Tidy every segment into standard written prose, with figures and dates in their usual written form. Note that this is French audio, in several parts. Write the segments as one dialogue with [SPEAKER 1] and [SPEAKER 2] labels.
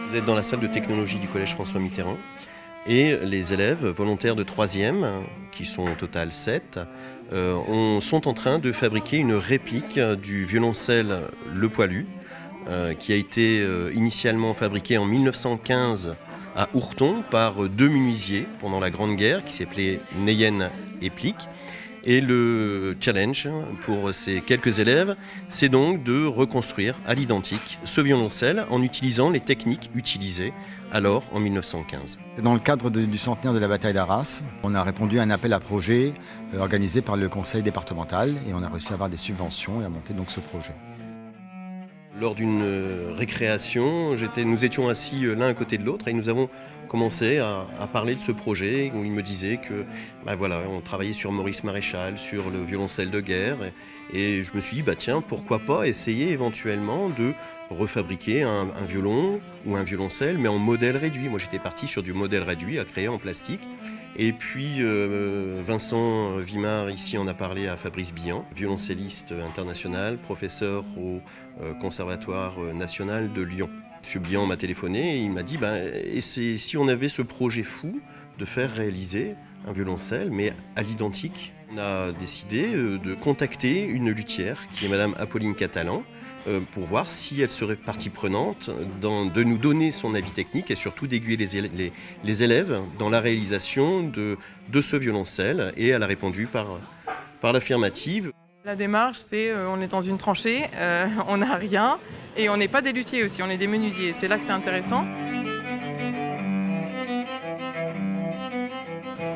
[SPEAKER 1] Vous êtes dans la salle de technologie du collège François Mitterrand et les élèves volontaires de 3e, qui sont au total 7, sont en train de fabriquer une réplique du violoncelle Le Poilu, qui a été initialement fabriqué en 1915 à Ourton par deux menuisiers pendant la Grande Guerre qui s'appelaient Neyen et Plick. Et le challenge pour ces quelques élèves, c'est donc de reconstruire à l'identique ce violoncelle en utilisant les techniques utilisées alors en 1915.
[SPEAKER 2] C'est dans le cadre du centenaire de la bataille d'Arras. On a répondu à un appel à projet organisé par le conseil départemental et on a réussi à avoir des subventions et à monter donc ce projet.
[SPEAKER 1] Lors d'une récréation, nous étions assis l'un à côté de l'autre et nous avons commencé à parler de ce projet où il me disait que on travaillait sur Maurice Maréchal, sur le violoncelle de guerre et je me suis dit tiens, pourquoi pas essayer éventuellement de refabriquer un violon ou un violoncelle mais en modèle réduit. Moi j'étais parti sur du modèle réduit à créer en plastique. Et puis Vincent Vimard ici en a parlé à Fabrice Bihan, violoncelliste international, professeur au Conservatoire national de Lyon. M. Bihan m'a téléphoné et il m'a dit et si on avait ce projet fou de faire réaliser un violoncelle mais à l'identique. On a décidé de contacter une luthière qui est Madame Apolline Catalan pour voir si elle serait partie prenante de nous donner son avis technique et surtout d'aiguiller les élèves dans la réalisation de ce violoncelle. Et elle a répondu par l'affirmative.
[SPEAKER 3] La démarche, c'est on est dans une tranchée, on n'a rien et on n'est pas des luthiers aussi, on est des menuisiers. C'est là que c'est intéressant.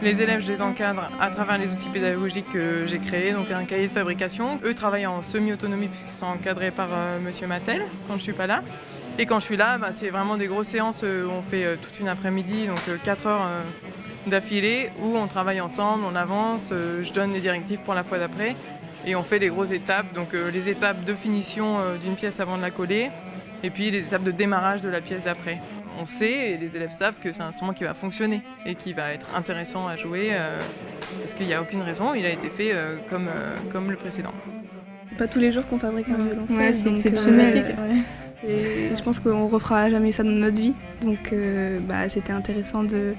[SPEAKER 3] Les élèves, je les encadre à travers les outils pédagogiques que j'ai créés, donc un cahier de fabrication. Eux travaillent en semi-autonomie puisqu'ils sont encadrés par Monsieur Mattel quand je suis pas là. Et quand je suis là, c'est vraiment des grosses séances où on fait toute une après-midi, donc 4 heures d'affilée, où on travaille ensemble, on avance, je donne les directives pour la fois d'après. Et on fait les grosses étapes, donc les étapes de finition d'une pièce avant de la coller, et puis les étapes de démarrage de la pièce d'après. On sait, et les élèves savent que c'est un instrument qui va fonctionner et qui va être intéressant à jouer, parce qu'il n'y a aucune raison, il a été fait comme le précédent.
[SPEAKER 4] C'est pas tous les jours qu'on fabrique un violoncelle.
[SPEAKER 5] Ouais, c'est exceptionnel.
[SPEAKER 4] Et je pense qu'on refera jamais ça dans notre vie, donc c'était intéressant de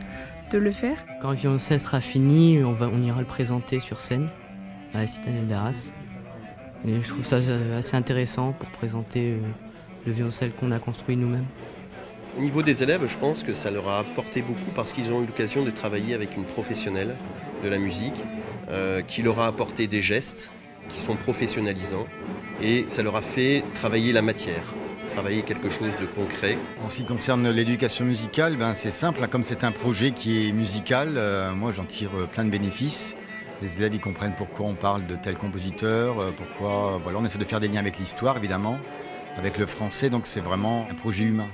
[SPEAKER 4] le faire.
[SPEAKER 6] Quand le violoncelle sera fini, on ira le présenter sur scène à la citadelle d'Arras. Et je trouve ça assez intéressant pour présenter le violoncelle qu'on a construit nous-mêmes.
[SPEAKER 1] Au niveau des élèves, je pense que ça leur a apporté beaucoup parce qu'ils ont eu l'occasion de travailler avec une professionnelle de la musique qui leur a apporté des gestes qui sont professionnalisants et ça leur a fait travailler la matière, travailler quelque chose de concret.
[SPEAKER 2] En ce qui concerne l'éducation musicale, c'est simple, comme c'est un projet qui est musical, moi j'en tire plein de bénéfices. Les élèves ils comprennent pourquoi on parle de tel compositeur, pourquoi on essaie de faire des liens avec l'histoire évidemment, avec le français, donc c'est vraiment un projet humain.